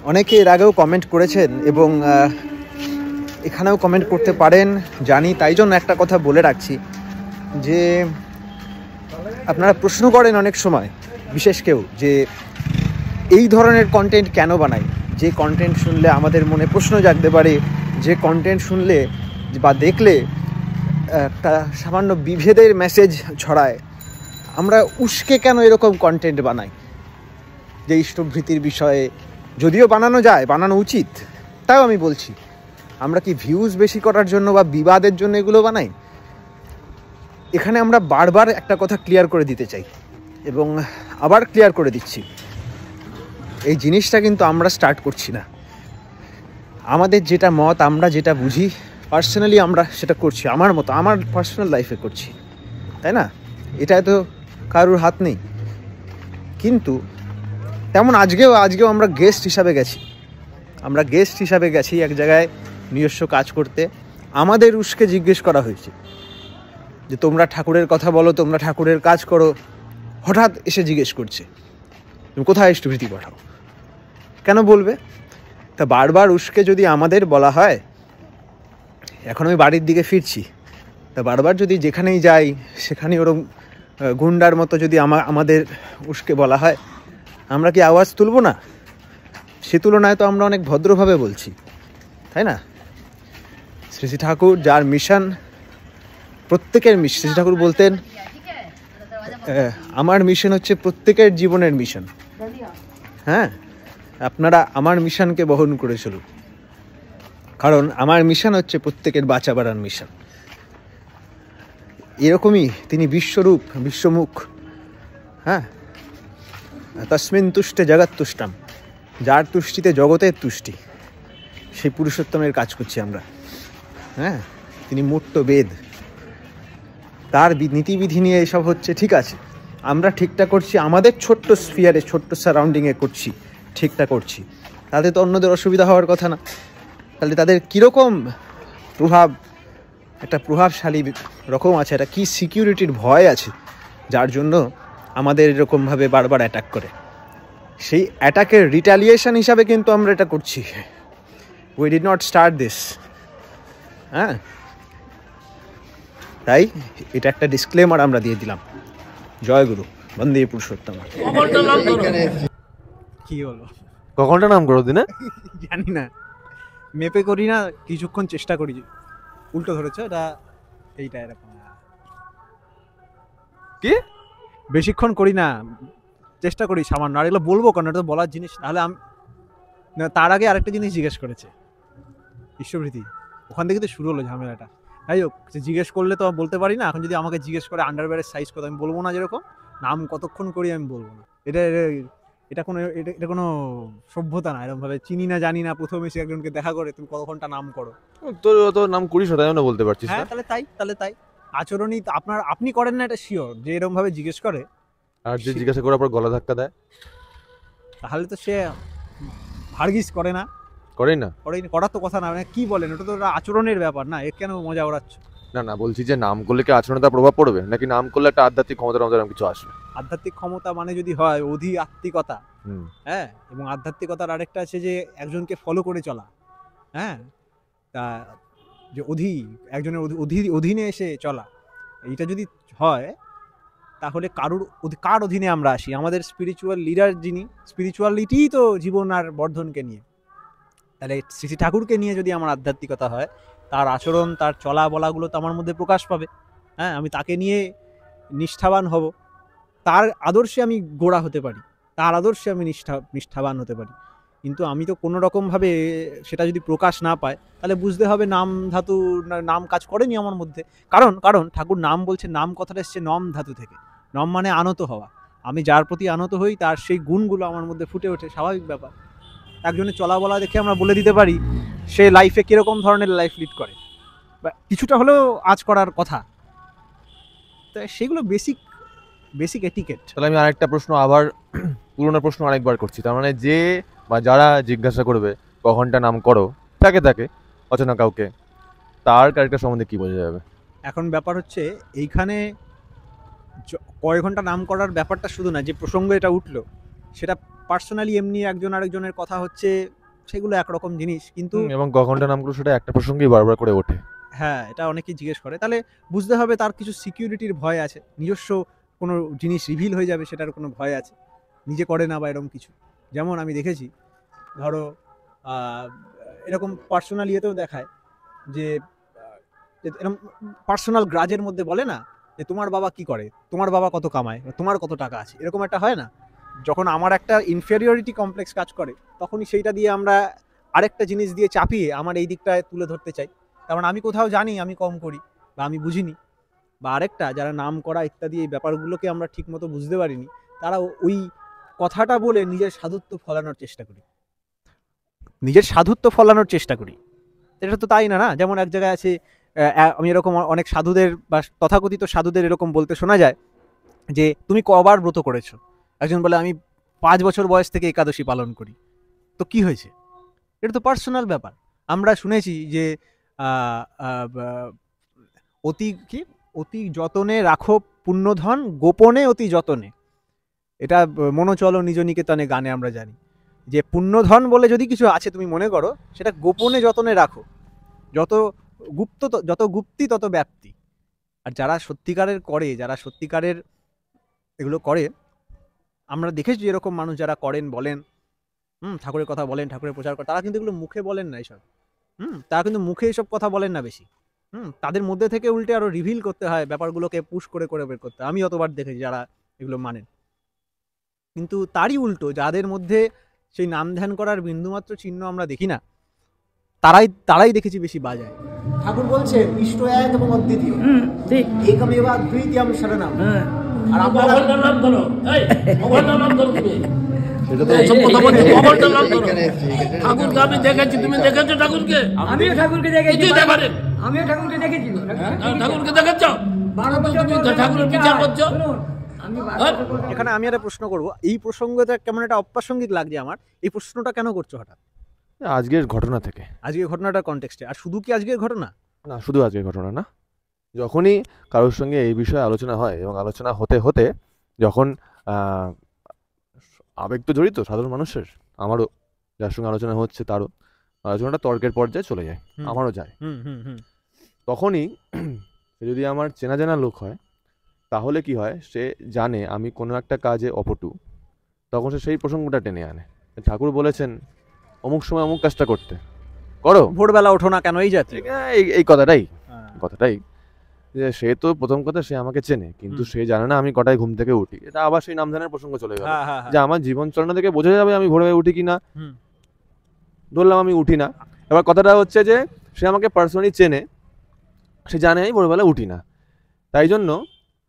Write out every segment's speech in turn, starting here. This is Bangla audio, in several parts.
অনেকে এর আগেও কমেন্ট করেছেন এবং এখানেও কমেন্ট করতে পারেন জানি, তাই জন্য একটা কথা বলে রাখছি যে আপনারা প্রশ্ন করেন অনেক সময়, বিশেষ কেউ, যে এই ধরনের কন্টেন্ট কেন বানাই, যে কন্টেন্ট শুনলে আমাদের মনে প্রশ্ন জাগতে পারে, যে কন্টেন্ট শুনলে বা দেখলে একটা সামান্য বিভেদের মেসেজ ছড়ায়, আমরা উস্কে কেন এরকম কন্টেন্ট বানাই যে ইষ্টভৃতির বিষয়ে। যদিও বানানো যায়, বানানো উচিত, তাও আমি বলছি আমরা কি ভিউজ বেশি করার জন্য বা বিবাদের জন্য এগুলো বানাই? এখানে আমরা বারবার একটা কথা ক্লিয়ার করে দিতে চাই এবং আবার ক্লিয়ার করে দিচ্ছি, এই জিনিসটা কিন্তু আমরা স্টার্ট করছি না। আমাদের যেটা মত, আমরা যেটা বুঝি পার্সোনালি, আমরা সেটা করছি আমার মতো, আমার পার্সোনাল লাইফে করছি, তাই না? এটাই তো কারুর হাত নেই। কিন্তু তেমন আজকেও আমরা গেস্ট হিসাবে গেছি এক জায়গায় নিজস্ব কাজ করতে। আমাদের উস্কে জিজ্ঞেস করা হয়েছে যে তোমরা ঠাকুরের কথা বলো, তোমরা ঠাকুরের কাজ করো। হঠাৎ এসে জিজ্ঞেস করছে তুমি কোথায় ইষ্টভৃতি পাঠাও, কেন বলবে? তা বারবার উস্কে যদি আমাদের বলা হয়, এখন আমি বাড়ির দিকে ফিরছি, তা বারবার যদি যেখানেই যাই সেখানে ওরকম গুন্ডার মতো যদি আমাদের উস্কে বলা হয়, আমরা কি আওয়াজ তুলবো না? সে তুলনায় তো আমরা অনেক ভদ্রভাবে বলছি, তাই না? শ্রী শ্রী ঠাকুর যার মিশন, প্রত্যেকের মিশন, শ্রী ঠাকুর বলতেন আমার মিশন হচ্ছে প্রত্যেকের জীবনের মিশন। হ্যাঁ, আপনারা আমার মিশনকে বহন করে চলুন, কারণ আমার মিশন হচ্ছে প্রত্যেকের বাঁচা বাড়ার মিশন। এরকমই তিনি বিশ্বরূপ, বিশ্বমুখ। হ্যাঁ, তস্মিন তুষ্টে জগৎ তুষ্টাম, যার তুষ্টিতে জগতের তুষ্টি, সেই পুরুষোত্তমের কাজ করছি আমরা। হ্যাঁ, তিনি মূর্ত বেদ, তার নীতিবিধি নিয়ে এসব হচ্ছে, ঠিক আছে, আমরা ঠিকঠাক করছি, আমাদের ছোট্ট স্ফিয়ারে, ছোট্ট সারাউন্ডিংয়ে করছি, ঠিকঠাক করছি, তাতে তো অন্যদের অসুবিধা হওয়ার কথা না। তাহলে তাদের কীরকম প্রভাব, একটা প্রভাবশালী রকম আছে, একটা কী সিকিউরিটির ভয় আছে যার জন্য আমাদের এরকমভাবে বারবার অ্যাটাক করে। সেই অ্যাটাকের রিটালিয়েশন হিসাবে কিন্তু আমরা এটা করছি। We did not start this. হ্যাঁ, তাই এটা একটা ডিসক্লেমার আমরা দিয়ে দিলাম। জয় গুরু, বন্দে পুরুষোত্তম। কি হলো, কখনটা নাম করো দিনে? জানি না, মেপে করি না, কিছুক্ষণ চেষ্টা করি। উল্টো ধরেছ, এটা এইটা এরকম কি, বেশিক্ষণ করি না, চেষ্টা করি সামান্য। আর এগুলো বলবো কেন, এটা তো বলার জিনিস। তাহলে আমি তার আগে আরেকটা জিনিস জিজ্ঞেস করেছে, ইষ্টভৃতি, ওখান থেকে তো শুরু হলো ঝামেলাটা। যাই হোক, জিজ্ঞেস করলে তো বলতে পারি না। এখন যদি আমাকে জিজ্ঞেস করে আন্ডারওয়্যারের সাইজ কত, আমি বলবো না। যেরকম নাম কতক্ষণ করি আমি বলবো না। এটা কোনো সভ্যতা না। এরকম ভাবে চিনি না জানি না প্রথমে এসে একজনকে দেখা করে তুমি কত ঘন্টা নাম করো, তো নাম করিস তাই আমরা বলতে পারছিস। হ্যাঁ, তাহলে তাই আচরণই আপনি করেন না, এটা শিওর, যে এরকম ভাবে জিজ্ঞেস করে। আর যে জিজ্ঞাসা করার পর গলা ধাক্কা দেয়, তাহলে তো সে ভার্গিস করে না, করার তো কথা না। মানে কি বলেন, ওটা তো আচরণের ব্যাপার না। এর কেন মজা ওড়াচ্ছ? না বলছি যে নাম করলে কি আচরণে তার প্রভাব পড়বে, নাকি নাম করলে একটা আধ্যাত্মিক ক্ষমতা কিছু আসবে? আধ্যাত্মিক ক্ষমতা মানে যদি হয় অধি আত্মিকতা, হ্যাঁ, এবং আধ্যাত্মিকতার আরেকটা আছে যে একজনকে ফলো করে চলা। হ্যাঁ, তা যে একজনের অধীনে এসে চলা, এইটা যদি হয় তাহলে কার অধীনে আমরা আসি? আমাদের স্পিরিচুয়াল লিডার যিনি, স্পিরিচুয়ালিটি তো জীবন আর বর্ধনকে নিয়ে। তাহলে শ্রী ঠাকুরকে নিয়ে যদি আমার আধ্যাত্মিকতা হয়, তার আচরণ, তার চলা বলাগুলো তো আমার মধ্যে প্রকাশ পাবে। হ্যাঁ, আমি তাকে নিয়ে নিষ্ঠাবান হব, তার আদর্শে আমি গোড়া হতে পারি, তার আদর্শে আমি নিষ্ঠাবান হতে পারি। কিন্তু আমি তো কোনো রকমভাবে সেটা যদি প্রকাশ না পায়, তাহলে বুঝতে হবে নাম ধাতু, নাম কাজ করেনি আমার মধ্যে। কারণ ঠাকুর নাম বলছে, নাম কথাটা এসছে নম ধাতু থেকে। নম মানে আনত হওয়া। আমি যার প্রতি আনত হই, তার সেই গুণগুলো আমার মধ্যে ফুটে ওঠে, স্বাভাবিক ব্যাপার। একজনের চলা বলা দেখে আমরা বলে দিতে পারি সে লাইফে কিরকম ধরনের লাইফ লিড করে, বা কিছুটা হলেও আজ করার কথা। তো সেগুলো বেসিক এটিকেট। তাহলে আমি আরেকটা প্রশ্ন, আবার পুরোনো প্রশ্ন আরেকবার করছি। তার মানে যে বা যারা জিজ্ঞাসা করবে কখনটা নাম করো, তাকে অচেনা কাউকে, তার ক্যারেক্টার সম্বন্ধে কি বোঝা যাবে? এখন ব্যাপার হচ্ছে এইখানে কয় ঘন্টা নাম করার ব্যাপারটা শুধু না, যে প্রসঙ্গ এটা উঠলো সেটা পার্সোনালি এমনি একজন আরেকজনের কথা হচ্ছে, সেগুলো একরকম জিনিস, কিন্তু এবং কখনটা নাম করলো সেটা একটা প্রসঙ্গেই বারবার করে ওঠে। হ্যাঁ, এটা অনেকেই জিজ্ঞেস করে, তাহলে বুঝতে হবে তার কিছু সিকিউরিটির ভয় আছে, নিজস্ব কোনো জিনিস রিভিল হয়ে যাবে সেটার কোনো ভয় আছে, নিজে করে না বা এরকম কিছু। যেমন আমি দেখেছি, ধরো এরকম পার্সোনাল ইয়েতেও দেখায় যে এরকম পার্সোনাল গ্রাজের মধ্যে বলে না যে তোমার বাবা কি করে, তোমার বাবা কত কামায়, তোমার কত টাকা আছে, এরকম একটা হয় না? যখন আমার একটা ইনফেরিয়রিটি কমপ্লেক্স কাজ করে, তখনই সেইটা দিয়ে আমরা আরেকটা জিনিস দিয়ে চাপিয়ে আমার এই দিকটায় তুলে ধরতে চাই, কারণ আমি কোথাও জানি আমি কম করি বা আমি বুঝিনি, বা আরেকটা যারা নাম করা ইত্যাদি এই ব্যাপারগুলোকে আমরা ঠিকমতো বুঝতে পারিনি, তারা ওই কথাটা বলে নিজের সাধুত্ব ফলানোর চেষ্টা করি, এটা তো তাই না? না, যেমন এক জায়গায় আছে, আমি এরকম অনেক সাধুদের বা তথাকথিত সাধুদের এরকম বলতে শোনা যায় যে তুমি কবার ব্রত করেছো, একজন বলে আমি 5 বছর বয়স থেকে একাদশী পালন করি, তো কি হয়েছে? এটা তো পার্সোনাল ব্যাপার। আমরা শুনেছি যে অতি যতনে রাখো পুণ্যধন, গোপনে অতি যতনে, এটা মনোচল নিজ নিকেতনে গানে আমরা জানি যে পুণ্যধন বলে যদি কিছু আছে তুমি মনে করো, সেটা গোপনে যতনে রাখো, যত যত গুপ্তি তত ব্যাপ্তি। আর যারা সত্যিকারের করে, যারা সত্যিকারের এগুলো করে, আমরা দেখেছি এরকম মানুষ যারা করেন, বলেন, ঠাকুরের কথা বলেন, ঠাকুরের প্রচার করেন, তারা কিন্তু এগুলো মুখে বলেন না এইসব, তারা কিন্তু মুখে এইসব কথা বলেন না বেশি, তাদের মধ্যে থেকে উল্টে আরো রিভিল করতে হয় ব্যাপারগুলোকে, পুশ করে করে বের করতে হয়। আমি অতবার দেখেছি যারা এগুলো মানেন, কিন্তু তারই উল্টো যাদের মধ্যে সেই নাম ধ্যান করার বিন্দুমাত্র চিহ্ন আমরা দেখি না, তারাই দেখেছি বেশি বাজায়। ঠাকুর বলছে ইষ্ট এক এবং অদ্বিতীয়, একমেবা দ্বিতীয়ম শরণম। আর আপনারা নাম ধরো, এই ভগবানের নাম ধরো, তুমি সেটা তো সব কথা বলি, ভগবানের নাম ধরো। ঠাকুরকে আমি দেখেছি, তুমি দেখেছো ঠাকুরকে? আমিও ঠাকুরকে দেখেছি, আমিও ঠাকুরকে দেখেছি। ঠাকুরকে দেখেছো? তুমি ঠাকুরের বিচার করছো। এখানে আমি একটা প্রশ্ন করব, এই প্রসঙ্গটা কেমন একটা অপ্রাসঙ্গিক লাগছে আমার, এই প্রশ্নটা কেন করছো হঠাৎ? আজকের ঘটনা থেকে, আজকের ঘটনাটা কনটেক্সটে, আর শুধু কি আজকের ঘটনা না, শুধু আজকের ঘটনা না, যখনই কারোর সঙ্গে এই বিষয়ে আলোচনা হয় এবং আলোচনা হতে হতে যখন আবেগ তো জড়িত সাধারণ মানুষের, আমারও যার সঙ্গে আলোচনা হচ্ছে তারও, আলোচনাটা তর্কের পর্যায়ে চলে যায়, আমারও যায়, তখনই সে যদি আমার চেনা জানা লোক হয়, তাহলে কি হয়, সে জানে আমি কোনো একটা কাজে অপটু, তখন সে সেই প্রসঙ্গটা টেনে আনে। ঠাকুর বলেছেন অমুক সময় অমুক কাজটা করতে, করো, ভোরবেলা ওঠো না কেন, এই যাচ্ছে এই কথাটাই যে সে তো প্রথম কথা সে আমাকে চেনে, কিন্তু সে জানে না আমি কটায় ঘুম থেকে উঠি। এটা আবার সেই নামধানের প্রসঙ্গ চলে গেল, যে আমার জীবন চলনা থেকে বোঝা যাবে আমি ভোরবেলা উঠি কিনা। ধরলাম আমি উঠি না, এবার কথাটা হচ্ছে যে সে আমাকে পার্সোনালি চেনে, সে জানে আমি ভোরবেলা উঠি না, তাই জন্য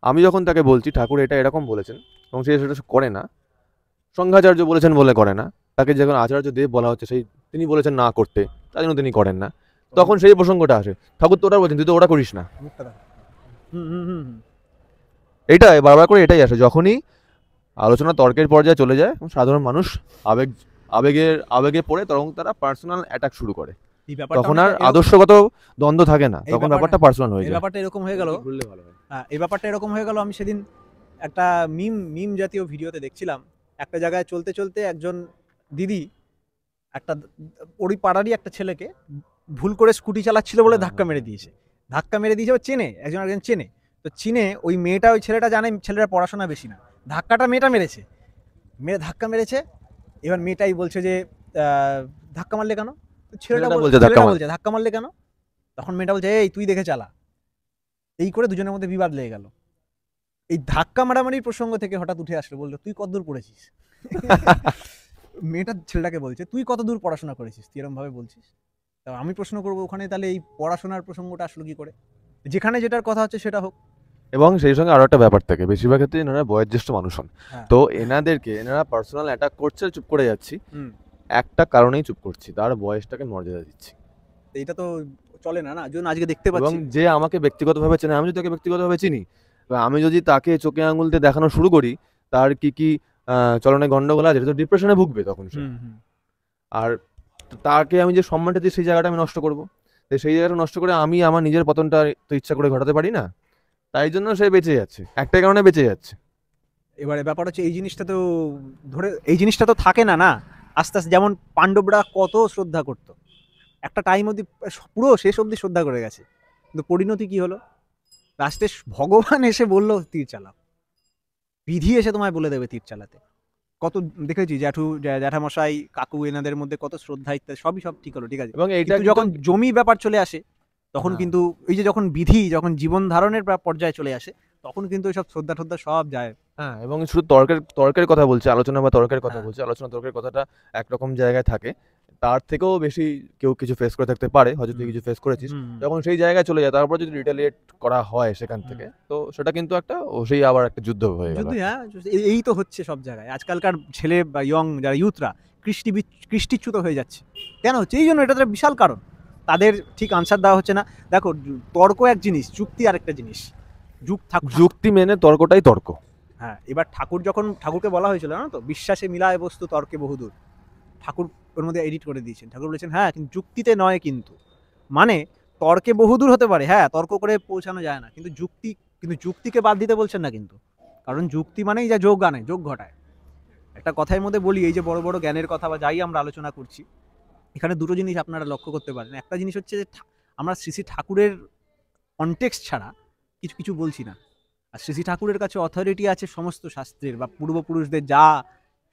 আমি যখন তাকে বলছি ঠাকুর এটা এরকম বলেছেন এবং সে সেটা করে না, সংঘাচার্য বলেছেন বলে করে না, তাকে যখন আচার্য দেব বলা হচ্ছে সেই তিনি বলেছেন না করতে, তাই জন্য তিনি করেন না, তখন সেই প্রসঙ্গটা আসে, ঠাকুর তো ওটা বলছেন তুই তো ওটা করিস না। এটাই বারবার করে এটাই আসে, যখনই আলোচনা তর্কের পর্যায়ে চলে যায় সাধারণ মানুষ আবেগে পড়ে, তখন তারা পার্সোনাল অ্যাটাক শুরু করে, তখন আর আদর্শগত দ্বন্দ্ব থাকে না, তখন ব্যাপারটা পার্সোনাল হয়ে যায়। ব্যাপারটা এরকম হয়ে গেল, এই ব্যাপারটা এরকম হয়ে গেল, আমি সেদিন একটা মিম জাতীয় ভিডিওতে দেখছিলাম, একটা জায়গায় চলতে চলতে একজন দিদি একটা ওই পাড়ারই একটা ছেলেকে ভুল করে স্কুটি চালাচ্ছিল বলে ধাক্কা মেরে দিয়েছে, চেনে একজন চেনে, তো চিনে ওই ছেলেটা জানে ছেলেটা পড়াশোনা বেশি না, ধাক্কাটা মেয়েটা মেরেছে, ধাক্কা মেরেছে, এবার মেয়েটাই বলছে যে ধাক্কা মারলে কেন, ছেলেটা বলছে ধাক্কা মারলে কেন, তখন মেয়েটা বলছে এই তুই দেখে চালা, এই করে দুজনের মধ্যে বিবাদ লেগে গেল। এই ধাক্কা মারামারির প্রসঙ্গ থেকে হঠাৎ উঠে আসলো, বললো তুই কতদূর পড়েছিস। মেয়েটা ছেলেটাকে বলছে তুই কতদূর পড়াশোনা করেছিস, তুই এরকম ভাবে বলছিস। তা আমি প্রশ্ন করবো ওখানে তাহলে এই পড়াশোনার প্রসঙ্গটা আসলো কি করে, যেখানে যেটার কথা হচ্ছে সেটা হোক। এবং সেই সঙ্গে আরো একটা ব্যাপার থাকে, বেশিরভাগ ক্ষেত্রে এনারা বয়োজ্যেষ্ঠ মানুষ হন, তো এনারা পার্সোনাল অ্যাটাক করছে, চুপ করে যাচ্ছি, একটা কারণেই চুপ করছি, তার বয়সটাকে মর্যাদা দিচ্ছি। এটা তো চলে না, আজকে দেখতে পাচ্ছি। এবং যে আমাকে ব্যক্তিগতভাবে চেনে, আমি যদি তাকে ব্যক্তিগতভাবে চিনি, আমি যদি তাকে চোখে আঙুলতে দেখানো শুরু করি তার কি চলনে গন্ডগোল আছে, তো ডিপ্রেশনে ভুগবে তখন সে, আর তাকে আমি যে সম্মানটা দিই সেই জায়গাটা আমি নষ্ট করবো, সেই জায়গাটা নষ্ট করে আমি আমার নিজের পতনটা তো ইচ্ছা করে ঘটাতে পারি না, তাই জন্য সে বেঁচে যাচ্ছে, একটাই কারণে বেঁচে যাচ্ছে। এবারে ব্যাপার হচ্ছে এই জিনিসটা তো থাকে না না, আস্তে আস্তে যেমন পাণ্ডবরা কত শ্রদ্ধা করতো, একটা টাইম অবধি পুরো শেষ অবধি শ্রদ্ধা করে গেছে, কিন্তু পরিণতি কি হলো, লাস্টে ভগবান এসে বললো তীর চালাও, বিধি এসে তোমায় বলে দেবে তীর চালাতে। কত দেখেছি জ্যাঠামশাই কাকু এনাদের মধ্যে কত শ্রদ্ধা ইত্যাদি সবই সব ঠিক হলো, ঠিক আছে, এবং এইটা যখন জমি ব্যাপার চলে আসে তখন কিন্তু এই যে যখন বিধি যখন জীবন ধারণের পর্যায়ে চলে আসে তখন কিন্তু সব শ্রদ্ধা টদ্ধা সব যায়। হ্যাঁ, এবং শুধু তর্কের কথা বলছে, আলোচনা বা তর্কের কথা বলছে, আলোচনা তর্কের কথাটা একরকম জায়গায় থাকে, তার থেকেও বেশি কেউ কিছু ফেস করে থাকতে পারে, হয়তো তুই কিছু ফেস করেছিস, যখন সেই জায়গায় চলে যায় তারপর যদি রিটেলিয়েট করা হয় সেখান থেকে, তো সেটা কিন্তু সেই আবার একটা যুদ্ধ হয়ে গেল। হ্যাঁ, এই তো হচ্ছে সব জায়গায় আজকালকার ছেলে বা ইয়ং যারা ইউথরা কৃষ্টিচ্যুত হয়ে যাচ্ছে, কেন হচ্ছে? এই জন্য, এটা বিশাল কারণ, তাদের ঠিক আনসার দেওয়া হচ্ছে না। দেখো, তর্ক এক জিনিস, যুক্তি আরেকটা জিনিস। যুক্তি মেনে তর্কটাই তর্ক। হ্যাঁ, এবার ঠাকুরকে বলা হয়েছিল না তো, বিশ্বাসে মিলায় বস্তু তর্কে বহুদূর, ঠাকুর ওর মধ্যে এডিট করে দিয়েছেন। ঠাকুর বলেছেন হ্যাঁ, কিন্তু যুক্তিতে নয়, কিন্তু মানে তর্কে বহুদূর হতে পারে, হ্যাঁ, তর্ক করে পৌঁছানো যায় না, কিন্তু যুক্তিকে বাদ দিতে বলছেন না কিন্তু, কারণ যুক্তি মানেই যা যোগ আনে, যোগ ঘটায়। একটা কথার মধ্যে বলি, এই যে বড় বড় জ্ঞানের কথা বা যাই আমরা আলোচনা করছি, এখানে দুটো জিনিস আপনারা লক্ষ্য করতে পারেন। একটা জিনিস হচ্ছে যে আমরা শ্রী ঠাকুরের কনটেক্সট ছাড়া কিছু বলছি না, আর শ্রী ঠাকুরের কাছে অথরিটি আছে সমস্ত শাস্ত্রের বা পূর্বপুরুষদের যা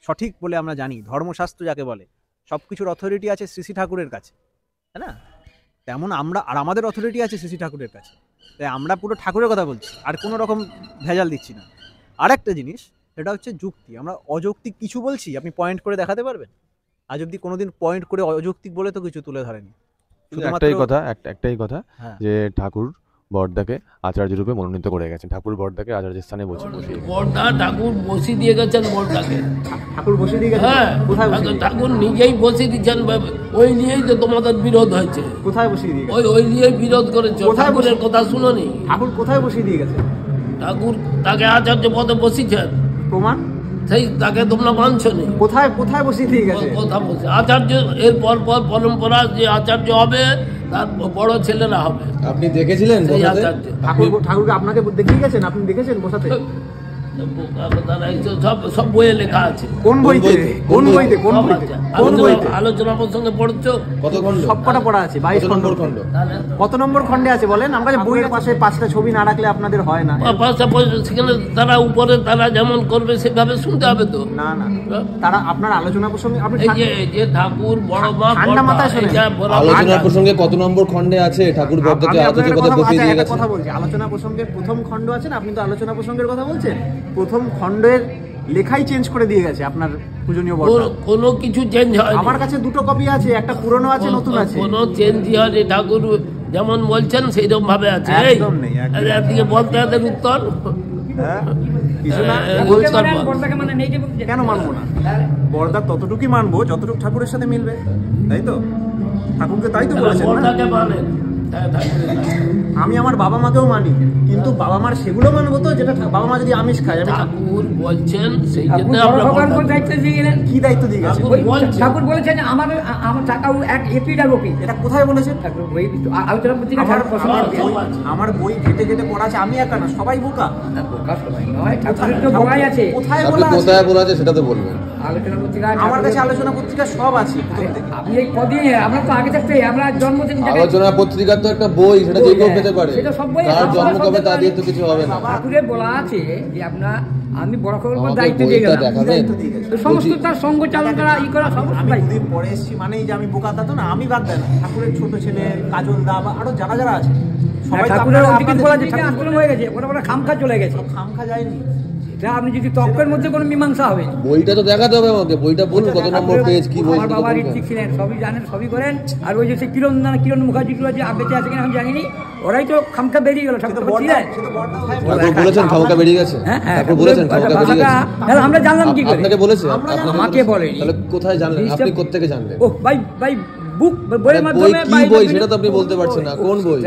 সঠিক বলে আমরা জানি, ধর্মশাস্ত্র যাকে বলে, সব কিছুর অথরিটি আছে শ্রী ঠাকুরের কাছে, তাই না? তেমন আমাদের অথরিটি আছে শ্রী ঠাকুরের কাছে, তাই আমরা পুরো ঠাকুরের কথা বলছি, আর কোনো রকম ভেজাল দিচ্ছি না। আর একটা জিনিস, সেটা হচ্ছে যুক্তি। আমরা অযৌক্তিক কিছু বলছি, আপনি পয়েন্ট করে দেখাতে পারবেন? আজ অব্দি কোনোদিন পয়েন্ট করে অযৌক্তিক বলে তো কিছু তুলে ধরেনি। একটাই কথা, যে ঠাকুর বড়দাকে আচার্য রূপে মনোনীত করে গেছেন, ঠাকুর বড়দাকে আচার্য স্থানে ঠাকুর বসিয়ে দিয়ে গেছেন বড়দাকে, ঠাকুর বসিয়ে দিয়ে গেছেন। হ্যাঁ, ঠাকুর নিজেই বসিয়ে দিচ্ছেন, ওই নিয়েই তো তোমাদের বিরোধ হয়েছে। কোথায় বসিয়ে দিয়ে? ওই নিয়েই বিরোধ করেছে, ঠাকুরের কথা শুনোনি? ঠাকুর কোথায় বসিয়ে দিয়ে গেছে? ঠাকুর তাকে আচার্য পদে বসিয়েছেন, প্রমাণ সেই তাকে তোমরা মানছো নি। কোথায় বসিয়ে দিয়ে গেছে? কথা বলছে আচার্য, এর পর পরম্পরা যে আচার্য হবে তার বড় ছেলেরা হবে। আপনি দেখেছিলেন ঠাকুরকে? আপনাকে দেখিয়ে গেছেন? আপনি দেখেছেন বসাতে? সব বইয়ে লেখা আছে। কোন বইতে? আলোচনা প্রসঙ্গে পড়ছো? সবকটা পড়া আছে, 22 খণ্ড। কত নম্বর খণ্ডে আছে বলেন? আমার কাছে বইয়ের পাশে 5টা ছবি না রাখলে আপনাদের হয় না। সেখানে তারা উপরে তারা যেমন করবে সেভাবে শুনতে হবে তো। না, তারা আপনার আলোচনা প্রসঙ্গে যে ঠাকুর বড় মা ঠান্ডা মাথায় শোনেন। আলোচনা প্রসঙ্গে কত নম্বর খণ্ডে আছে ঠাকুর বড়দাকে আচার্য পদে বসিয়ে দিয়ে গেছে? কথা বলছি, আলোচনা প্রসঙ্গের প্রথম খণ্ড আছে না, আপনি তো আলোচনা প্রসঙ্গের কথা বলছেন, প্রথম খণ্ডের লেখাই চেঞ্জ করে দিয়ে গেছে আপনার পূজনীয় বড়দা। কোনো কিছু চেঞ্জ হয়? আমার কাছে দুটো কপি আছে, একটা পুরনো আছে, নতুন আছে। কোনো চেঞ্জ হয়নি, ঠাকুর যেমন বলছেন সেইরকম ভাবে আছে। একদম নেই। একদিকে বলতে হবে উত্তর, কেন মানবো না? বড়দা ততটুকুই মানবো যতটুকু ঠাকুরের সাথে মিলবে, তাই তো? ঠাকুরকে তাই তো বলেছেন না? আমি আমার বাবা মাকেও মানি, কিন্তু বাবা মার সেগুলো মানবো তো যেটা বাবা মা যদি আমিষ খায়। ঠাকুর বলছেন সেই জন্য কি দায়িত্ব দিয়ে গেছে? ঠাকুর বলেছেন আমার টাকা এক এপিটার ওপি। এটা কোথায় বলেছেন? আলোচনা পত্রিকা আমার বই ঘেটে ঘেটে পড়া আছে, আমি একা না, সবাই বোকা। ঠাকুরের তো বলাই আছে, কোথায় বলা আছে সেটা তো বলবেন। আলোচনা পত্রিকা আমার কাছে আলোচনা পত্রিকা সব আছে। আপনি এই কদিন আমরা তো আগে থাকতে আমরা জন্ম থেকে আলোচনা পত্রিকা তো একটা বই, সেটা যে কেউ পেতে পারে, সেটা সব বই। তার জন্ম কবে তা দিয়ে তো কিছু হবে না। ঠাকুরের বলা আছে যে আপনার আমি বড় খবর দায়িত্ব দিয়ে গেলাম, সমস্ত তার সঙ্গ চালন করা ই করা সমস্ত দায়িত্ব। আমি পরে এসেছি মানেই যে আমি বোকা তা তো না, আমি বাদ দেন ঠাকুরের ছোট ছেলে কাজল দা বা আরো যারা আছে সবাই ঠাকুরের অধিকার বলা যে আন্দোলন হয়ে গেছে, ওটা খামখা চলে গেছে। খামখা যায়নি, এটা আপনি যদি তর্কের মধ্যে কোনো মীমাংসা হবে। বইটা তো দেখাতে হবে আমাকে, বইটা বলুন কত নম্বর পেজ, কি বই। আমার বাবা ঋত্বিক ছিলেন, সবই জানেন, সবই করেন। আর ওই যে সেই কিরণ মুখার্জিগুলো যে বেঁচে আছে কিনা আমি জানিনি, ওরাই তো খামখা বেরিয়ে গেল। ঠাকুর বলেছেন খামখা বেরিয়ে গেছে? ঠাকুর বলেছেন খামখা বেরিয়ে গেছে? আমরা জানলাম কি করে? আপনাকে বলেছে? আমাকে বলে। তাহলে কোথায় জানলেন? আপনি কোত্থেকে জানলেন? ও ভাই বুক বইয়ের মাধ্যমে। কি বই সেটা তো আপনি বলতে পারছেন না, কোন বই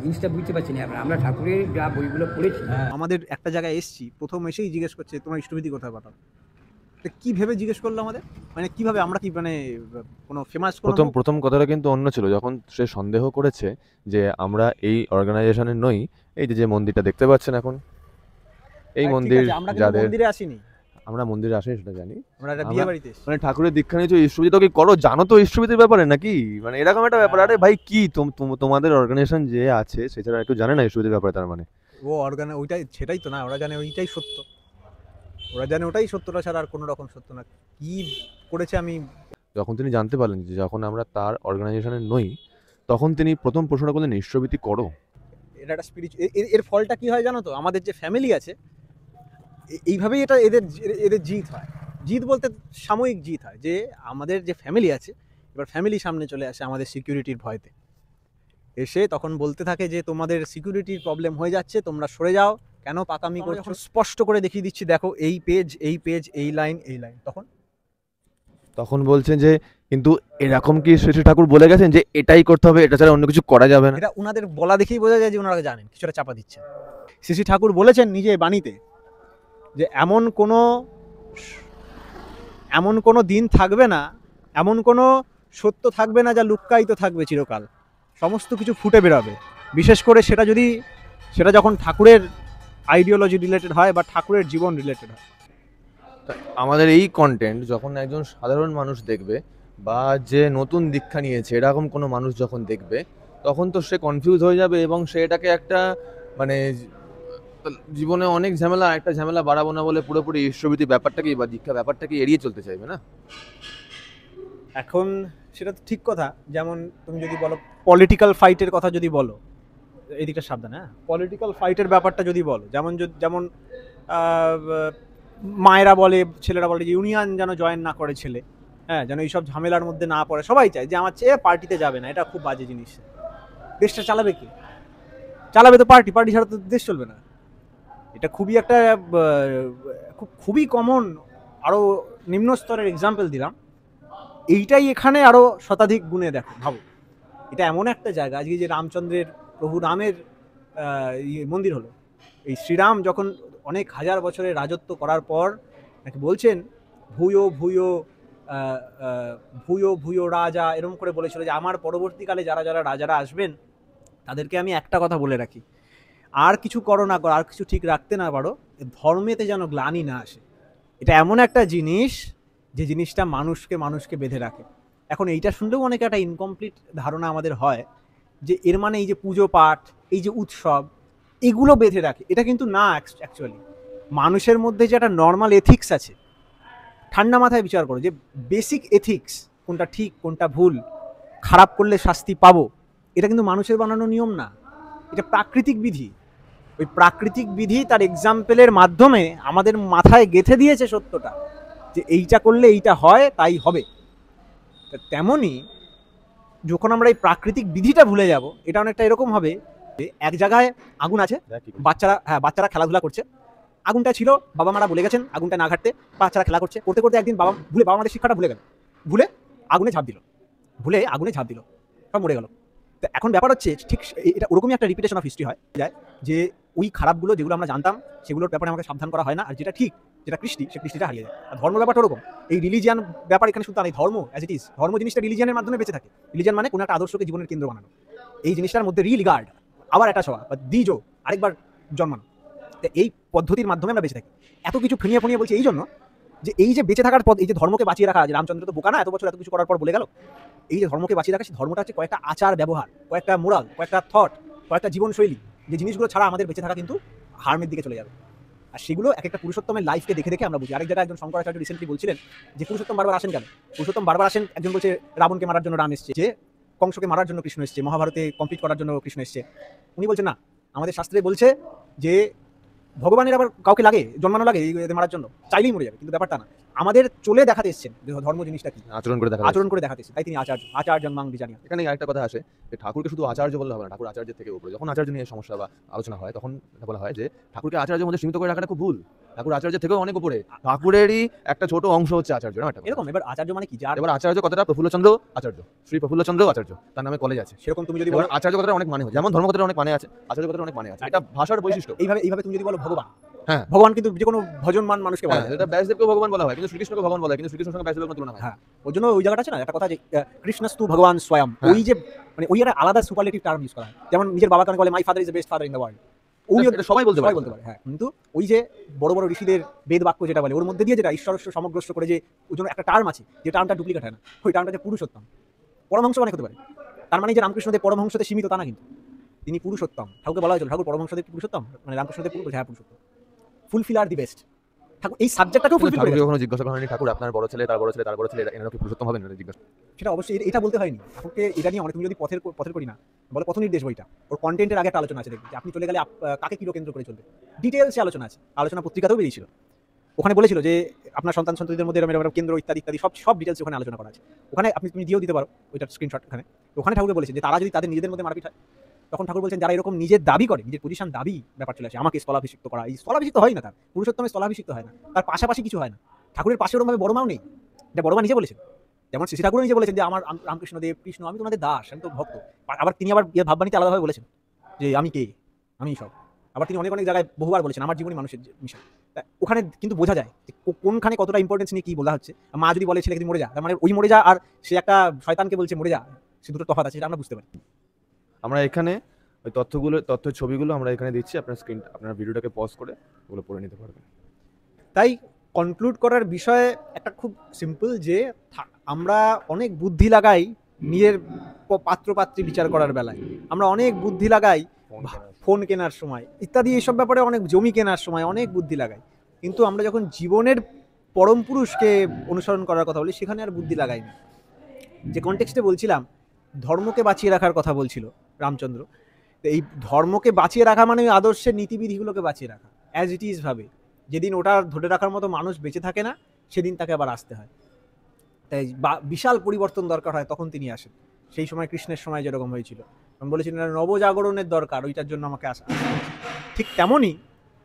জিনিসটা বুঝতে পারছি না। আমরা ঠাকুরের যা বইগুলো পড়েছি, আমাদের একটা জায়গায় এসছি, প্রথম এসেই জিজ্ঞেস করছে তোমার ইষ্টবিধি কোথায় পাঠাও। কি ভেবে জিজ্ঞেস করলো আমাদের? মানে কিভাবে আমরা কি মানে কোনো ফেমাস? প্রথম কথাটা কিন্তু অন্য ছিল, যখন সে সন্দেহ করেছে যে আমরা এই অর্গানাইজেশনের নই। এই যে মন্দিরটা দেখতে পাচ্ছেন এখন, এই ঠিক মন্দির আছে, আমরা কিন্তু যাদের মন্দিরে আসিনি, আমরা মন্দিরে আসি সেটা জানি, আমরা একটা বিয়ে বাড়িতে এসেছি। মানে ঠাকুরের দীক্ষা নিয়েছো, ইষ্টবিদি তো কি করো, জানো তো ইষ্টবিদির ব্যাপারে নাকি, মানে এরকম একটা ব্যাপার। আরে ভাই কি তোমাদের অর্গানাইজেশন যে আছে সেটা একটু জানে না ইষ্টবিদির ব্যাপারে, তার মানে ও ওইটাই, সেটাই তো না, ওরা জানে ওইটাই সত্য, ওরা জানে ওটাই সত্যটা ছাড়া আর কোনো রকম সত্য না। কি করেছে আমি, যখন তিনি জানতে পারলেন যে যখন আমরা তার অর্গানাইজেশনের নই, তখন তিনি প্রথম প্রশ্নটা করলেন ইষ্টবিদি করো। এটা একটা এর ফলটা কি হয় জানো তো, আমাদের যে ফ্যামিলি আছে এইভাবেই এটা এদের জিত হয়। জিত বলতে সাময়িক জিত হয়, যে আমাদের যে ফ্যামিলি আছে, এবার ফ্যামিলি সামনে চলে আসে আমাদের সিকিউরিটির ভয়তে, এসে তখন বলতে থাকে যে তোমাদের সিকিউরিটির প্রবলেম হয়ে যাচ্ছে, তোমরা সরে যাও, কেন পাকামি করছো, স্পষ্ট করে দেখিয়ে দিচ্ছি, দেখো এই পেজ, এই লাইন, তখন বলছেন যে কিন্তু এরকম কি শ্রী ঠাকুর বলে গেছেন যে এটাই করতে হবে, এটা ছাড়া অন্য কিছু করা যাবে না? এটা ওনাদের বলা দেখেই বোঝা যায় যে ওনারা জানেন কিছুটা চাপা দিচ্ছেন। শ্রী ঠাকুর বলেছেন নিজে বাণীতে যে এমন কোনো দিন থাকবে না, এমন কোনো সত্য থাকবে না যা লুক্কায়িত থাকবে চিরকাল, সমস্ত কিছু ফুটে বেরোবে। বিশেষ করে সেটা যখন ঠাকুরের আইডিওলজি রিলেটেড হয় বা ঠাকুরের জীবন রিলেটেড হয়। আমাদের এই কন্টেন্ট যখন একজন সাধারণ মানুষ দেখবে, বা যে নতুন দীক্ষা নিয়েছে এরকম কোনো মানুষ যখন দেখবে, তখন তো সে কনফিউজ হয়ে যাবে এবং সে এটাকে একটা মানে জীবনে অনেক ঝামেলা, একটা ঝামেলা বাড়াবো না বলে পুরোপুরি ঈশ্বরভীতি ব্যাপারটাকে বা দীক্ষা ব্যাপারটাকে এড়িয়ে চলতে চাইবে না। এখন সেটা তো ঠিক কথা, যেমন তুমি যদি বলো পলিটিক্যাল ফাইটের কথা, যদি বলো এদিকটা সাবধান, হ্যাঁ, পলিটিক্যাল ফাইটের ব্যাপারটা যদি বলো, যেমন মায়েরা বলে, ছেলেরা বলে যে ইউনিয়ন যেন জয়েন না করে ছেলে, হ্যাঁ, যেন এইসব ঝামেলার মধ্যে না পড়ে, সবাই চায় যে আমার চেয়ে পার্টিতে যাবে না, এটা খুব বাজে জিনিস। দেশটা চালাবে কি? চালাবে তো পার্টি ছাড়া তো দেশ চলবে না। এটা খুবই একটা খুবই কমন, আরো নিম্ন স্তরের এক্সাম্পল দিলাম, এইটাই এখানে আরো শতাধিক গুণে দেখো, ভাবো এটা এমন একটা জায়গা, আজকে যে রামচন্দ্রের, প্রভু রামের মন্দির হলো, এই শ্রীরাম যখন অনেক হাজার বছরের রাজত্ব করার পর নাকি বলছেন ভূয়ো ভূয়ো ভূয়ো ভূয়ো রাজা, এরকম করে বলেছিল যে আমার পরবর্তীকালে যারা রাজারা আসবেন তাদেরকে আমি একটা কথা বলে রাখি, আর কিছু করো না করো, আর কিছু ঠিক রাখতে না পারো, ধর্মেতে যেন গ্লানি না আসে। এটা এমন একটা জিনিস যে জিনিসটা মানুষকে বেঁধে রাখে। এখন এইটা শুনলেও অনেক একটা ইনকমপ্লিট ধারণা আমাদের হয় যে এর মানে এই যে পুজো পাঠ, এই যে উৎসব, এগুলো বেঁধে রাখে, এটা কিন্তু না। অ্যাকচুয়ালি মানুষের মধ্যে যে একটা নর্মাল এথিক্স আছে, ঠান্ডা মাথায় বিচার করো যে বেসিক এথিক্স, কোনটা ঠিক কোনটা ভুল, খারাপ করলে শাস্তি পাবো, এটা কিন্তু মানুষের বানানো নিয়ম না, এটা প্রাকৃতিক বিধি। ওই প্রাকৃতিক বিধি তার এক্সাম্পলের মাধ্যমে আমাদের মাথায় গেঁথে দিয়েছে সত্যটা, যে এইটা করলে এইটা হয়, তাই হবে। তেমনই যখন আমরা এই প্রাকৃতিক বিধিটা ভুলে যাব, এটা অনেকটা এরকম হবে যে এক জায়গায় আগুন আছে, বাচ্চারা খেলাধুলা করছে, আগুনটা ছিল, বাবা মারা বলে গেছেন আগুনটা না ঘাটতে, বাচ্চারা খেলা করতে করতে একদিন বাবা মাদের শিক্ষাটা ভুলে গেল, ভুলে আগুনে ঝাঁপ দিল, সব মরে গেল। তো এখন ব্যাপার হচ্ছে ঠিক এটা ওরকমই একটা রিপিটেশন অফ হিস্ট্রি হয় যায়, যে ওই খারাপগুলো যেগুলো আমরা জানতাম সেগুলোর ব্যাপারে আমাকে সাবধান করা হয় না, আর যেটা ঠিক, যেটা কৃষ্টি, সে কৃষ্টিটা হারিয়ে যায়। আর ধর্ম ব্যাপারটা ওরকম, এই রিলিজিয়ান ব্যাপার এখানে শুধু নেই, ধর্ম অ্যাজ ইট ইজ, ধর্ম জিনিসটা রিলিজিয়ানের মাধ্যমে বেঁচে থাকে। রিলিজিয়ান মানে কোনো একটা আদর্শকে জীবনের কেন্দ্র বানানো, এই জিনিসটার মধ্যে রিগার্ড, আবার অ্যাটাচ হওয়া বা দ্বিজ, আরেকবার জন্মানো, তো এই পদ্ধতির মাধ্যমে আমরা বেঁচে থাকি। এত কিছু ফিনিয়ে বলছি এই জন্য যে এই যে বেঁচে থাকার পথ, এই যে ধর্মকে বাঁচিয়ে রাখা, যে রামচন্দ্র তো বোকা না, এত বছর এত কিছু করার পর বলে গেল, এই যে ধর্মকে বাঁচিয়ে রাখা, সেই ধর্মটা হচ্ছে কয়েকটা আচার ব্যবহার, কয়েকটা মোরাল, কয়েকটা থট, কয়েকটা জীবনশৈলী, যে জিনিসগুলো ছাড়া আমাদের বেঁচে থাকা কিন্তু হার্মের দিকে চলে যাবে। আর সেগুলো এক একটা পুরুষোত্তমের লাইফকে দেখে দেখে আমরা বুঝি। আরেক জায়গায় একজন শঙ্করাচার্য রিসেন্টলি বলছিলেন যে পুরুষোত্তম বারবার আসেন কেন? পুরুষোত্তম বারবার আসেন, একজন বলছে রাবণকে মারার জন্য রাম এসছে, যে কংসকে মারার জন্য কৃষ্ণ এসছে, মহাভারতে কমপ্লিট করার জন্য কৃষ্ণ এসছে। উনি বলছেন না, আমাদের শাস্ত্রে বলছে যে ভগবানের আবার কাউকে লাগে, জন্মানো লাগে এদের মারার জন্য, চাইলেই মরে যাবে, কিন্তু ব্যাপারটা না, আমাদের চলে দেখাতে এসছেন ধর্ম জিনিসটা কি, আচরণ করে দেখাতে এসেছেন, তাই তিনি আচার্য মাং বিজানি। এখানে আরেকটা কথা আসে যে ঠাকুরকে শুধু আচার্য বললে হবে না, ঠাকুর আচার্যের থেকে উপরে। যখন আচার্য নিয়ে সমস্যা বা আলোচনা হয় তখন বলা হয় যে ঠাকুরকে আচার্যের মধ্যে সীমিত করে রাখাটা খুব ভুল, ঠাকুর আচার্যের থেকেও অনেক উপরে, ঠাকুরেরই একটা ছোট অংশ হচ্ছে আচার্য, না এরকম। এবার আচার্য মানে কি? এবার আচার্য কথাটা প্রফুল্লচন্দ্র আচার্য, শ্রী প্রফুল্লচন্দ্র আচার্য, তার নামে কলেজ আছে, সেরকম তুমি যদি বলো আচার্য কথাটা অনেক মানে হয়, যেমন ধর্ম কথাটা অনেক মানে আছে, আচার্য কথাটা অনেক মানে আছে, এটা ভাষার বৈশিষ্ট্য। এইভাবে তুমি যদি বলো ভগবান, হ্যাঁ ভগবান কিন্তু যে কোনো ভজনমান মানুষকে বলা হয়, এটা ব্যাসদেবকে ভগবান বলা হয়, কিন্তু শ্রীকৃষ্ণকে ভগবান বলা হয়, কিন্তু শ্রীকৃষ্ণের সঙ্গে ব্যাসদেবের তুলনা হয়। হ্যাঁ, ওই জন্য ওই জায়গাটা আছে না একটা কথা যে কৃষ্ণস্তু ভগবান স্বয়ং, ওই যে মানে ওই একটা আলাদা সুপারলেটিভ টার্ম ইউজ করা হয়। যেমন নিজের বাবাকে বলে my father is the best father in the world, সবাই বলতে পারে। হ্যাঁ, কিন্তু ওই যে বড় বড় ঋষিদের বেদ বাক্য যেটা বলে ওর মধ্যে দিয়ে যেটা ঈশ্বরস্ব সমগ্রস্ব করে যে ওই জন্য একটা টার্ম আছে, যে টার্মটা ডুপ্লিকেট হয় না, ওই টার্মটা যে পুরুষোত্তম। পরমহংস অনেক হতে পারে, তার মানে যে রামকৃষ্ণদেব পরমহংসতে সীমিত তা না, কিন্তু তিনি পুরুষোত্তম। ঠাকুরকে বলা হয়েছিল ঠাকুর পরমহংসদেব পুরুষোত্তম, মানে Ramakrishnadev Purushottam, fulfiller the best. Thakur এই সাবজেক্টটাকেও ফুলফিল করে। কখনো জিজ্ঞাসা করেনি ঠাকুর আপনার বড় ছেলে, তার বড় ছেলে, তার বড় ছেলে এনারা কি পুরুষোত্তম হবেন? জিজ্ঞাসা সেটা অবশ্যই এটা বলতে হয়নি ঠাকুরকে। এটা নিয়ে অনেক, তুমি যদি পথের করি না বলে পথ নির্দেশ বইটা, ওর কন্টেন্টের আগে একটা আলোচনা আছে, দেখবে আপনি চলে গেলে কাকে কিলো কেন্দ্র করে চলবে, ডিটেলসে আলোচনা আছে। আলোচনা পত্রিকাতেও বেরিয়েছিল, ওখানে বলেছিল যে আপনার সন্তান সন্ততিদের মধ্যে এরকম কেন্দ্র ইত্যাদি ইত্যাদি সব ডিটেলস ওখানে আলোচনা করা আছে। ওখানে তুমি দিয়েও দিতে পারো ওইটার স্ক্রিনশট। ওখানে ঠাকুরকে বলেছে যে তারা যদি তাদের নিজেদের মধ্যে মারপিট হয়, তখন ঠাকুর বলছেন যারা এরকম নিজের দাবি করে, নিজের পজিশন দাবি ব্যাপার চলে আসে, আমাকে স্থলাভিষিক্ত করা, এই স্থলাভিষিক্ত হয় না, তার পুরুষোত্তমে স্থলাভিষিক্ত হয় না, তার পাশাপাশি কিছু হয় না। ঠাকুরের পাশে ওরকমভাবে বড় মাও নেই, এটা বড় মা নিজে বলেছেন। যেমন শ্রী ঠাকুর নিজে বলেছেন যে আমার রামকৃষ্ণদেব কৃষ্ণ, আমি তোমাদের দাস, আমি তো ভক্ত। আবার তিনি আবার ভাববাণীতে আলাদাভাবে বলেছেন যে আমি কে, আমি সব। আবার তিনি অনেক জায়গায় বহুবার বলেছেন আমার জীবনী মানুষের মিশন। ওখানে কিন্তু বোঝা যায় কোনখানে কতটা ইম্পর্টেন্স নিয়ে কি বলা হচ্ছে। মা যদি বলে ছেলেকে মরে যা, তার মানে ওই মরে যা, আর সে একটা শয়তানকে বলছে মরে যা, সে দুটো তফাৎ আছে, সেটা আমরা বুঝতে পারি। আমরা এখানে ওই তথ্যের ছবিগুলো আমরা এখানে দিচ্ছি, আপনার ভিডিওটাকে পজ করে ওগুলো পড়ে নিতে পারবেন। তাই কনক্লুড করার বিষয়ে একটা খুব সিম্পল, যে আমরা অনেক বুদ্ধি লাগাই নিজের পাত্রপাত্রী বিচার করার বেলায়, আমরা অনেক বুদ্ধি লাগাই ফোন কেনার সময় ইত্যাদি, এইসব ব্যাপারে অনেক জমি কেনার সময় অনেক বুদ্ধি লাগাই, কিন্তু আমরা যখন জীবনের পরম পুরুষকে অনুসরণ করার কথা বলি সেখানে আর বুদ্ধি লাগাই না। যে কনটেক্সটে বলছিলাম ধর্মকে বাঁচিয়ে রাখার কথা বলছিল রামচন্দ্র, তো এই ধর্মকে বাঁচিয়ে রাখা মানে ওই আদর্শের নীতিবিধিগুলোকে বাঁচিয়ে রাখা অ্যাজ ইট ইজ ভাবে। যেদিন ওটা ধরে রাখার মতো মানুষ বেঁচে থাকে না, সেদিন তাকে আবার আসতে হয়। তাই বিশাল পরিবর্তন দরকার হয়, তখন তিনি আসেন। সেই সময় কৃষ্ণের সময় যেরকম হয়েছিল, আমি বলেছিলেন নবজাগরণের দরকার, ওইটার জন্য আমাকে আসা। ঠিক তেমনই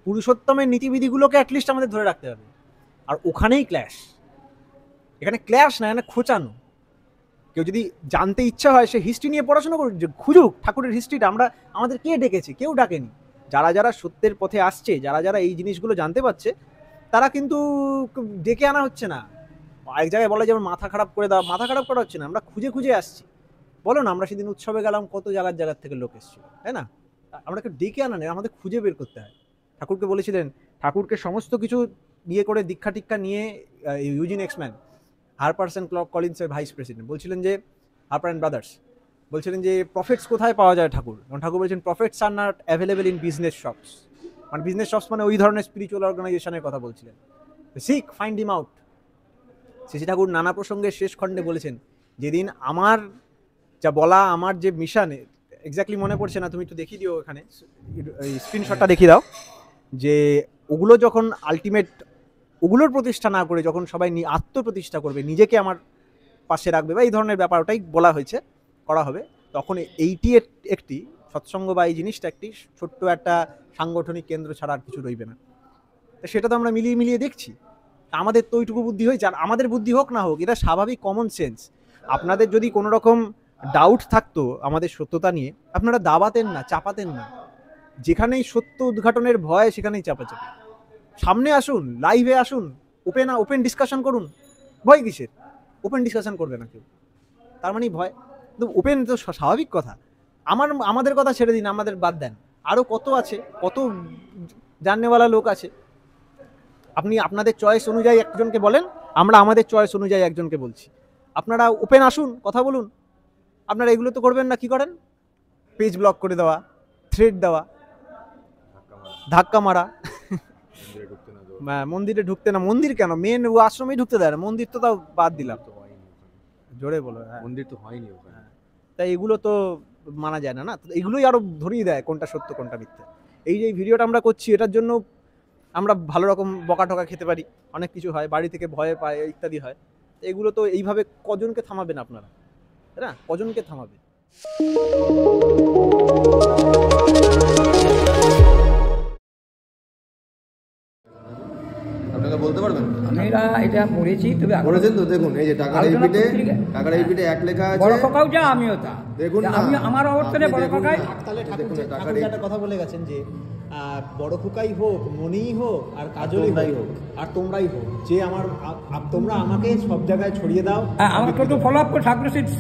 পুরুষোত্তমের নীতিবিধিগুলোকে অ্যাটলিস্ট আমাদের ধরে রাখতে হবে। আর ওখানেই ক্ল্যাশ, এখানে ক্ল্যাশ না, এখানে খোঁচানো। কেউ যদি জানতে ইচ্ছা হয় সে হিস্ট্রি নিয়ে পড়াশোনা করুক, খুঁজুক ঠাকুরের হিস্ট্রিটা। আমাদের কে ডেকেছে? কেউ ডাকেনি। যারা সত্যের পথে আসছে, যারা এই জিনিসগুলো জানতে পারছে, তারা কিন্তু ডেকে আনা হচ্ছে না। এক জায়গায় বলা যেমন মাথা খারাপ করে দাও, মাথা খারাপ করা হচ্ছে না, আমরা খুঁজে আসছি। বলো না, আমরা সেদিন উৎসবে গেলাম, কত জায়গার থেকে লোক এসেছিল, তাই না? আমরা ডেকে আনা নেই, আমাদের খুঁজে বের করতে হয়। ঠাকুরকে বলেছিলেন, ঠাকুরকে সমস্ত কিছু নিয়ে করে দীক্ষা টিক্ষা নিয়ে ইউজিন এক্সম্যান, হারপার্স অ্যান্ড কলিন্সের ভাইস প্রেসিডেন্ট, বলছিলেন যে হারপার অ্যান্ড ব্রাদার্স, বলছিলেন যে প্রফেটস কোথায় পাওয়া যায় ঠাকুর? ঠাকুর বলছেন prophets are not available in business shops. মানে বিজনেস শপস মানে ওই ধরনের স্পিরিচুয়াল অর্গানাইজেশনের কথা বলছিলেন। Seek, find him out. Shri Thakur নানা প্রসঙ্গে শেষ খণ্ডে বলেছেন, যেদিন আমার যা বলা, আমার যে মিশনে এক্স্যাক্টলি মনে পড়ছে না, তুমি একটু দেখিয়ে দিও এখানে স্ক্রিনশটটা দেখিয়ে দাও, যে ওগুলো যখন আলটিমেট ওগুলোর প্রতিষ্ঠা না করে যখন সবাই আত্মপ্রতিষ্ঠা করবে, নিজেকে আমার পাশে রাখবে বা এই ধরনের ব্যাপার, ওটাই বলা হয়েছে করা হবে, তখন এইটি একটি সৎসঙ্গ বা এই জিনিসটা একটি ছোট্ট একটা সাংগঠনিক কেন্দ্র ছাড়া আর কিছু রইবে না। তো সেটা তো আমরা মিলিয়ে দেখছি। আমাদের তো ওইটুকু বুদ্ধি হয়েছে, আর আমাদের বুদ্ধি হোক না হোক, এটা স্বাভাবিক কমন সেন্স। আপনাদের যদি কোনো রকম ডাউট থাকতো আমাদের সত্যতা নিয়ে, আপনারা দাবাতেন না, চাপাতেন না। যেখানেই সত্য উদ্ঘাটনের ভয়, সেখানেই চাপাচাপি। সামনে আসুন, লাইভে আসুন, ওপেন ডিসকাশন করুন। ভয় কিসের? ওপেন ডিসকাশন করবে না কেউ, তার মানে ভয়। কিন্তু ওপেন তো স্বাভাবিক কথা। আমাদের কথা ছেড়ে দিন, আমাদের বাদ দেন, আরও কত আছে, কত জাননেওয়ালা লোক আছে। আপনি আপনাদের চয়েস অনুযায়ী একজনকে বলেন, আমরা আমাদের চয়েস অনুযায়ী একজনকে বলছি। আপনারা ওপেন আসুন, কথা বলুন। আপনারা এগুলো তো করবেন না, কি করেন? পেজ ব্লক করে দেওয়া, থ্রেড দেওয়া, ধাক্কা মারা, মন্দিরে ঢুকতে না। মন্দির কেন, মেন ও আশ্রমেই ঢুকতে দেয় না, মন্দির তো তাও বাদ দিলাম। জোরে বলো, মন্দির তো হয়নি ওখানে। তাই এগুলো তো মানা যায় না। এগুলোই আরো ধরিয়ে দেয় কোনটা সত্য কোনটা মিথ্যা। এই যে ভিডিওটা আমরা করছি, এটার জন্য আমরা ভালো রকম বকা টকা খেতে পারি, অনেক কিছু হয়, বাড়ি থেকে ভয় পায় ইত্যাদি হয়। এগুলো তো এইভাবে কজনকে থামাবেন আপনারা, তাই না? কজনকে থামাবেন? আপনারা বলতে পারবেন? আমরা এটা পড়েছি, তবে পড়েছেন তো? দেখুন এই যে টাকার এই পিঠে এক লেখা আছে, বড় কাকাও যা আমিও তা। দেখুন আমি আমার অবস্থানে বড় কাকাই। তাহলে ঠাকুর একটা কথা বলে গেছেন যে বড় খোকাই হোক, মনিই হোক, আর কাজলই হোক, আর তোমরাই হোক, যে আমার তোমরা আমাকে সব জায়গায় ছড়িয়ে দাও। আমার টোটো ফলো আপ করে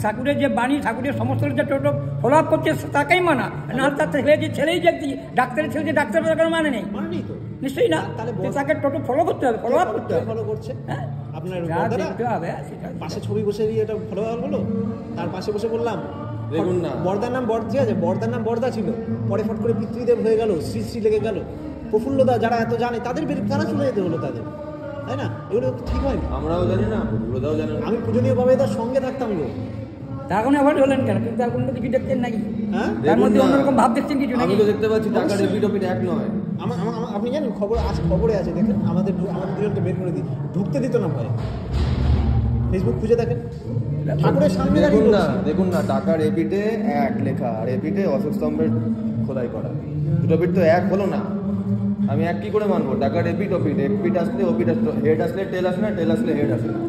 ঠাকুরের যে বাণী, ঠাকুরের সমস্ত যে টোটো ফলো আপ করছে তাকেই মানা, না তার ছেলেই যে ডাক্তারের ছেলে যে ডাক্তার মানে নেই, মানেই তো নিশ্চয়ই না। তাহলে তাকে টোটো ফলো করতে হবে, ফলো আপ করতে হবে। ফলো করছে আপনার দেখতে হবে পাশে ছবি বসে দিয়ে এটা ফলো হলো, তার পাশে বসে বললাম দেখুন না, বর্দার নাম ঠিক আছে, বর্দার নাম বর্দা ছিল, পরে ফট করে পিতৃদেব হয়ে গেল, শ্রী শ্রী লেগে গেল, প্রফুল্লদা যারা এত জানে তাদের তারা চলে যেতে হলো তাদের, তাই না? এগুলো ঠিক হয় না। আমরাও জানি না, প্রফুল্লদাও জানে না। আমি পূজনীয় ভাবে তার সঙ্গে থাকতাম গো। তার এখন অ্যাভয়েড হলেন কেন? কিন্তু এখন তো কিছু দেখছেন নাকি? হ্যাঁ, তার মধ্যে অন্যরকম ভাব দেখছেন কিছু নাকি? আমি তো দেখতে পাচ্ছি টাকা ডেবিট এক নয়। আপনি জানেন খবরে আছে, দেখেন আমাদের দুজনকে বের করে দিই, ঢুকতে দিত না ভয়। ফেসবুক খুঁজে দেখেন, ঠাকুরের সামনে দেখুন না, টাকার এপিটে এক লেখা আর এপিটে অশোক স্তম্ভের খোদাই করা, দুটো পিঠ তো এক হলো না। আমি এক কি করে মানবো? টাকার এপিট ওপিট, এপিট আসলে ওপিট আসলে, হেড আসলে টেল আসে না, টেল আসলে হেড আসে না।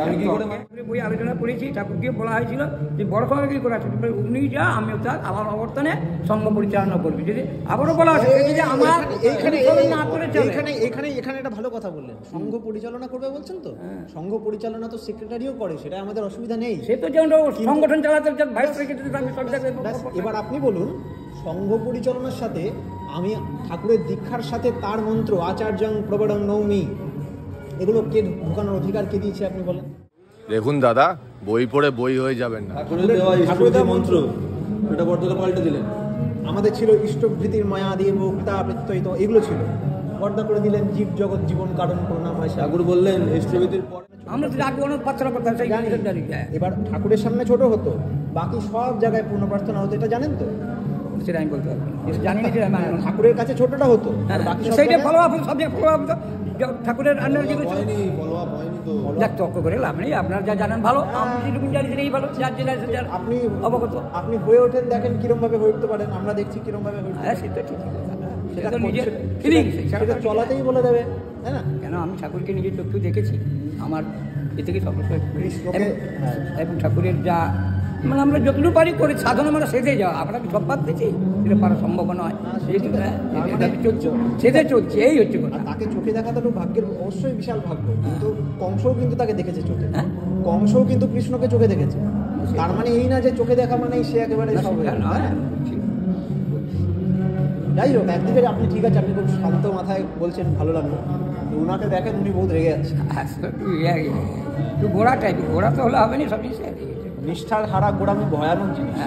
আমি কি করে বই আলোচনা করেছি, ঠাকুরকে বলা হয়েছিল যে বড় খবর কি করে আছে, উনি যা আমিও তার আবার অবর্তনে সঙ্গ পরিচালনা করবি। যদি আবারও বলা আছে যে আমার এখানে একটা ভালো কথা বললেন, সংঘ পরিচালনা করবে বলছেন তো, সংঘ পরিচালনা তো সেক্রেটারিও করে, সেটা আমাদের অসুবিধা নেই। সে তো যেমন সংগঠন চালাতে ভাইস সেক্রেটারি। এবার আপনি বলুন, সংঘ পরিচালনার সাথে আমি ঠাকুরের দীক্ষার সাথে তার মন্ত্র আচার্যং প্রবড়ং নৌমি, এগুলো কে ঢোকানোর অধিকার কে দিয়েছে আপনি বলেন? দেখুন দাদা, বই পড়ে বই হয়ে যাবেন না। ঠাকুরের দেওয়া মন্ত্র এটা বর্তমানে পাল্টে দিলেন। আমাদের ছিল ইষ্টভৃতির মায়া দিয়ে মুক্তা প্রত্যয়িত, এগুলো ছিল, বর্দা করে দিলেন জীব জগৎ জীবন কারণ করুণাময়। ঠাকুর বললেন ইষ্টভৃতির পরে আমরা তো আগে অনেক প্রার্থনা করতাম, সেই জানি। এবার ঠাকুরের সামনে ছোট হতো, বাকি সব জায়গায় পূর্ণ প্রার্থনা হতো, এটা জানেন তো? সেটা আমি বলতে পারবো, জানি না, ঠাকুরের কাছে ছোটটা হতো, বাকি সেইটা ফলো আপ, সব জায়গায় ফলো আপ ঠাকুরের আন্ডার যে দেখ তর্ক করে লাভ নেই। আপনার যা জানেন ভালো, আমি যেটুকু জানি সেটাই ভালো, যার জেলায় আপনি অবগত। আপনি হয়ে ওঠেন, দেখেন কিরম ভাবে হয়ে উঠতে পারেন, আমরা দেখছি কিরম ভাবে হয়ে উঠতে হ্যাঁ, সেটা ঠিক, সেটা তো নিজের সেটা চলাতেই বলে দেবে, তাই না? কেন আমি ঠাকুরকে নিজের চোখেও দেখেছি, আমার এ থেকে সবসময় এবং ঠাকুরের যা মানে আমরা যতটুকু পারি করে সাধনা আমরা সেধে যাওয়া, আমরা সব বাদ দিচ্ছি, সেটা পারা সম্ভব নয়, সেধে চলছে, এই হচ্ছে কথা। তাকে চোখে দেখা তো ভাগ্যের অবশ্যই বিশাল ভাগ্য, কিন্তু কংসও কিন্তু তাকে দেখেছে চোখে, কংসও কিন্তু কৃষ্ণকে চোখে দেখেছে। তার মানে এই না যে চোখে দেখা মানে সে একেবারে সব। যাই হোক, একদিকে আপনি ঠিক আছে, আপনি খুব শান্ত মাথায় বলছেন, ভালো লাগলো। ওনাকে দেখেন, উনি বহুত রেগে আছে, ঘোড়া টাইপ, ঘোড়া তো হলে হবে না সব জিনিস। নিষ্ঠার হারা গোড়ামি ভয়ানক জিনিস।